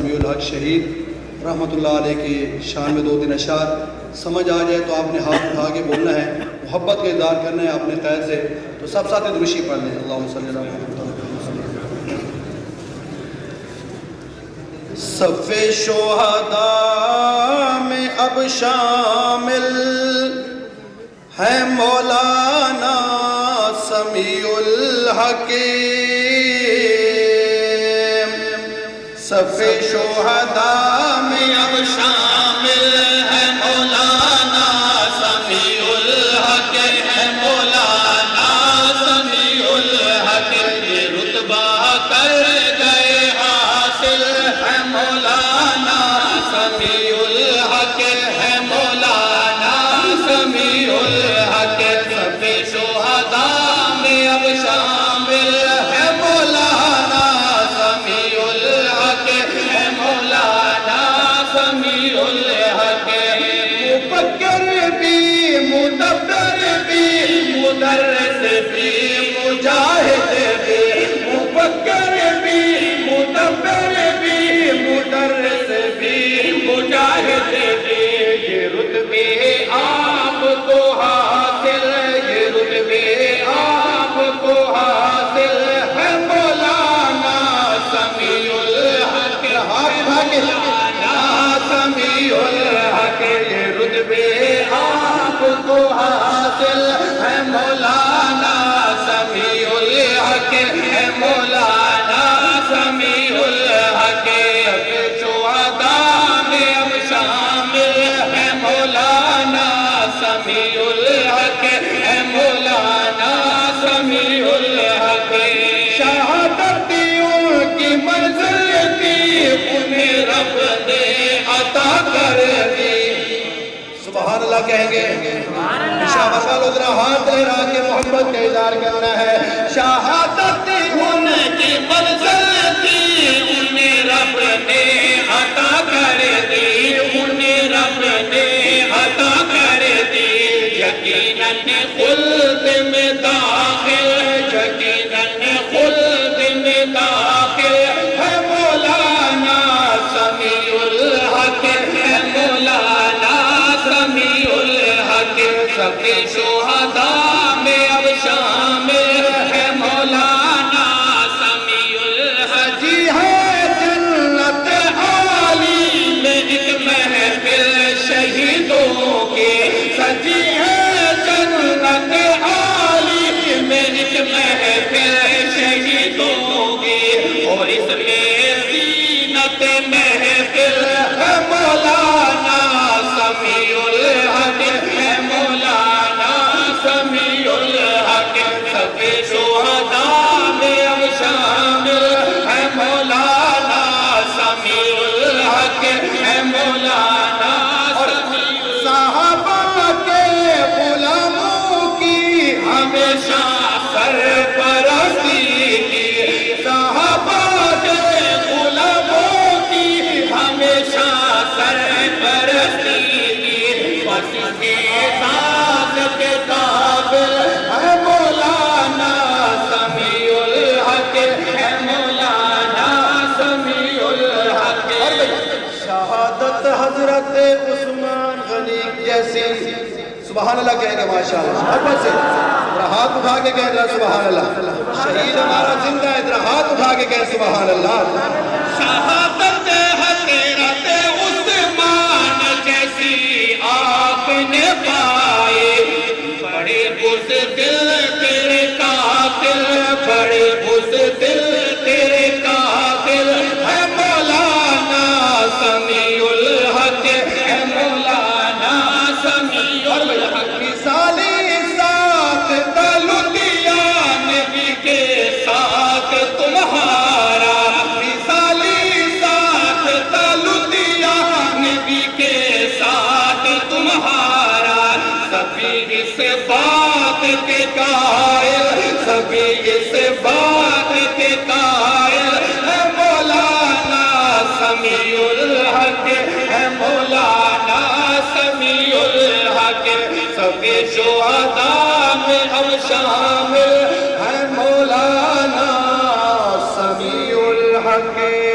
سمیع الحق شہید رحمۃ اللہ علیہ کی شان میں 2-3 اشعار سمجھ آ جائے تو آپ نے ہاتھ اٹھا کے بولنا ہے، محبت کا اظہار کرنا ہے اپنے قید سے. تو سب ساتھ درشی پڑھ لیں. اللہم صلی اللہ علیہ وسلم. صف شہداء میں اب شامل ہے مولانا سمیع الحق. صف شہداء میں اب شامل ہے مولانا سمیع الحق، ہے مولانا سمیع الحق. یہ رتبہ کر گئے حاصل ہے مولانا سمیع الحق، ہے مولانا سمیع الحق. صف شہداء میں اب شامل ہے مولانا سمیع الحق، ہے مولانا سمیع الحق. مفکر بھی، مدبر بھی، مدرس بھی، مجاہد بھی. مفکر بھی، مدبر بھی، مدرس بھی، مجاہد بھی. یہ رتبے آپ کو حاصل، یہ رتبے آپ کو حاصل ہے مولانا سمیع الحق. مولانا سمیع الحق. یہ رتبے آپ کو حاصل ہے مولانا سمیع الحق، ہے مولانا سمیع الحق. شہداء میں اب شامل ہے مولانا سمیع الحق، ہے مولانا سمیع الحق. شہادتیوں کی منزل تھی انہیں رب نے عطا کر دی. سبحان اللہ کہیں گے. شاہ والوں ذرا ہاتھ لہرا کے محبت کا اظہار کرنا ہے. شہادت ان کی منزل تھی انہیں رب نے عطا کر دی، انہیں رب نے عطا کر دی. یقیناً خلد میں داخل، یقیناً خلد میں داخل ہے مولانا سمیع الحق، ہے مولانا سمیع الحق. سب شہداء میں اب شامل ہے مولانا سمیع الحق. جی ہے جنت عالی میں ایک محفل شہیدوں کی، سجی ہے جنت عالی میں ایک محفل شہیدوں کی. اور اس میں زینت محفل ہے مولانا سمیع الحق، ہے مولانا سمیع الحق. سب شہداء میں اب شامل ہے مولانا سمیع الحق، ہے مولانا سمیع الحق. صحابہ کے غلاموں کی ہمیشہ سرپرستی کی، صحابہ کے غلاموں کی ہمیشہ سرپرستی کی. بس کے ذات کے قابل ہے مولانا سمیع الحق، ہے مولانا سمیع الحق. شہادت حضرت عثمان غنی جیسی. سبحان اللہ کہیں گے ماشاءاللہ. محبت سے ذرا ہاتھ اٹھا کے کہیں ذرا سبحان اللہ. شہید ہمارا زندہ ہے، ذرا ہاتھ اٹھا کے کہیں سبحان اللہ. شہادت حضرت عثمان جیسی آپ نے پائے. بڑے بزدل تیرے قاتل، بڑے بزدل تیرے قاتل ہے مولانا سمیع الحق، ہے مولانا سمیع الحق. مثالی ساتھ تعلقیہ نبی کے ساتھ تمہارا، مثالی ساتھ تعلقیہ نبی کے ساتھ تمہارا. سبھی اس بات کے قائل، سبھی اس بات کے قائل ہے مولانا سمیع الحق، ہے مولانا سمیع الحق. سب شہداء میں اب شامل ہے مولانا سمیع الحق.